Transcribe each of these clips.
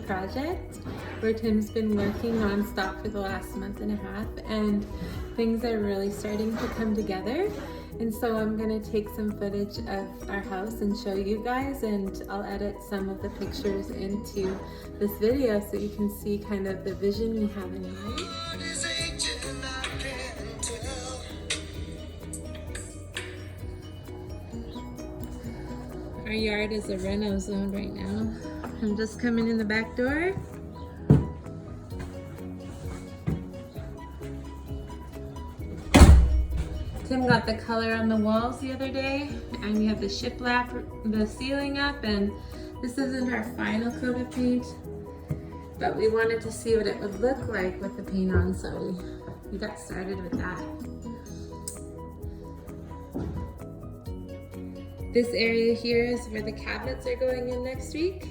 project where Tim's been working non-stop for the last month and a half, and things are really starting to come together. And so I'm gonna take some footage of our house and show you guys, and I'll edit some of the pictures into this video so you can see kind of the vision we have in mind. Our yard is a reno zone right now. I'm just coming in the back door. Tim got the color on the walls the other day, and we have the shiplap, the ceiling up, and this isn't our final coat of paint, but we wanted to see what it would look like with the paint on, so we got started with that. This area here is where the cabinets are going in next week.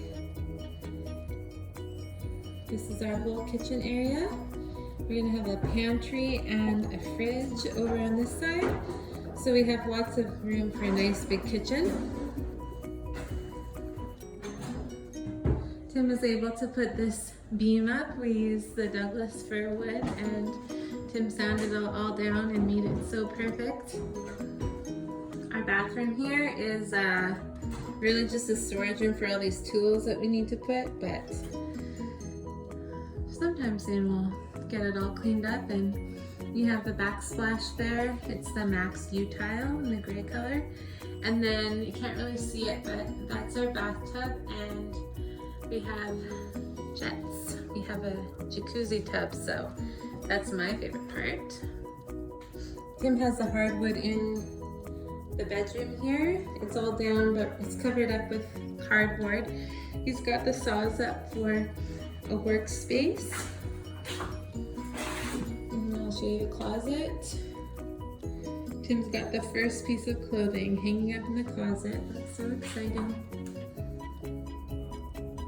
This is our whole kitchen area. We're gonna have a pantry and a fridge over on this side. So we have lots of room for a nice big kitchen. Tim was able to put this beam up. We used the Douglas fir wood, and Tim sanded it all down and made it so perfect. Our bathroom here is really just a storage room for all these tools that we need to put, but sometime soon we'll get it all cleaned up. And you have the backsplash there. It's the Max U tile in the gray color. And then you can't really see it, but that's our bathtub, and we have jets. We have a jacuzzi tub, so that's my favorite part. Tim has the hardwood in the bedroom here. It's all down, but it's covered up with cardboard. He's got the saws up for a workspace. And I'll show you the closet. Tim's got the first piece of clothing hanging up in the closet. That's so exciting.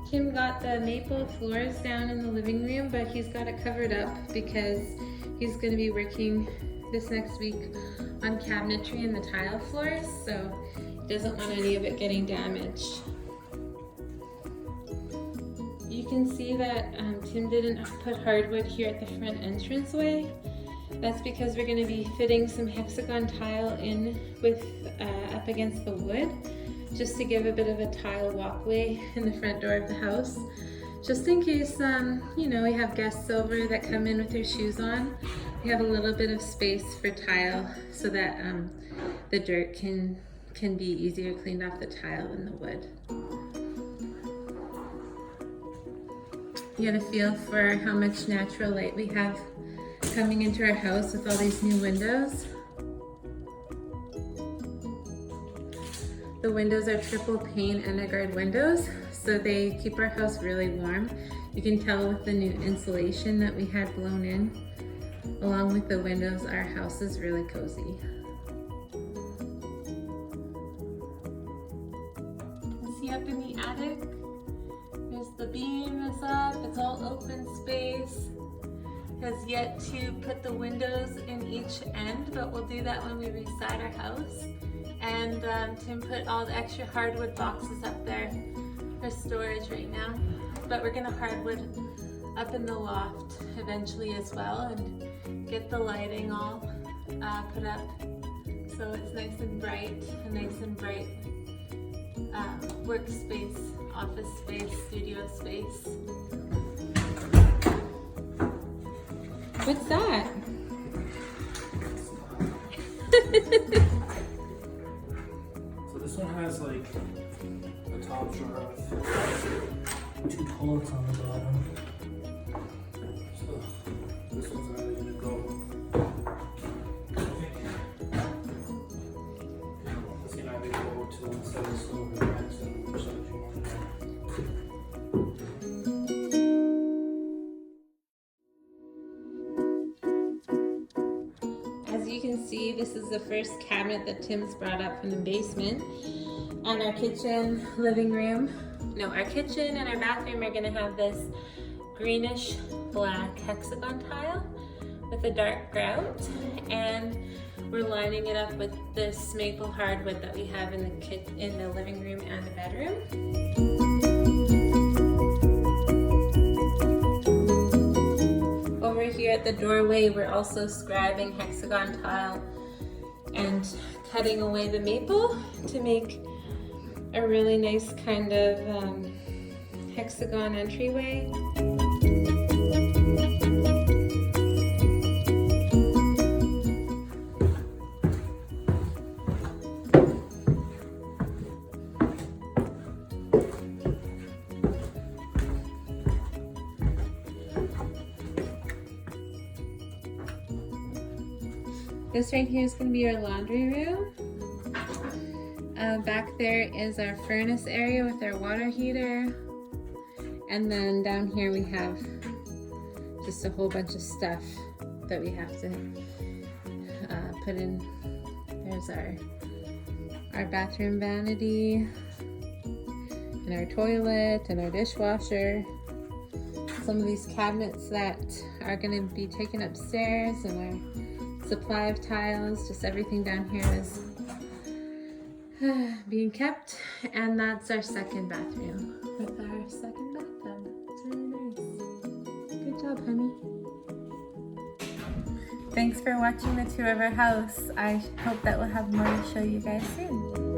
Tim got the maple floors down in the living room, but he's got it covered up because he's going to be working this next week on cabinetry and the tile floors, so he doesn't want any of it getting damaged. You can see that Tim didn't put hardwood here at the front entranceway. That's because we're going to be fitting some hexagon tile in with up against the wood, just to give a bit of a tile walkway in the front door of the house, just in case you know, we have guests over that come in with their shoes on. We have a little bit of space for tile so that the dirt can be easier cleaned off the tile than the wood. You get a feel for how much natural light we have coming into our house with all these new windows. The windows are triple pane Enegard windows, so they keep our house really warm. You can tell with the new insulation that we had blown in. Along with the windows, our house is really cozy. See up in the attic, there's the beam is up, it's all open space. Has yet to put the windows in each end, but we'll do that when we reside our house. And Tim put all the extra hardwood boxes up there for storage right now. But we're gonna hardwood up in the loft eventually as well, and get the lighting all put up so it's nice and bright, a nice and bright workspace, office space, studio space. What's that? So this one has like a top drawer with 2 pull-ups on the bottom. So this one's not gonna go. Let's see, now we go to one side of the stove and back to which side you want to go. See, this is the first cabinet that Tim's brought up from the basement. And our kitchen, living room, no, our kitchen and our bathroom are gonna have this greenish black hexagon tile with a dark grout. And we're lining it up with this maple hardwood that we have in the living room and the bedroom. here at the doorway, we're also scribing hexagon tile and cutting away the maple to make a really nice kind of hexagon entryway. This right here is going to be our laundry room. Back there is our furnace area with our water heater. And then down here we have just a whole bunch of stuff that we have to put in. There's our bathroom vanity, and our toilet, and our dishwasher. Some of these cabinets that are going to be taken upstairs, and our supply of tiles. Just everything down here is being kept. And that's our second bathroom with our second bathtub. It's really nice. Good job, honey. Thanks for watching the tour of our house. I hope that we'll have more to show you guys soon.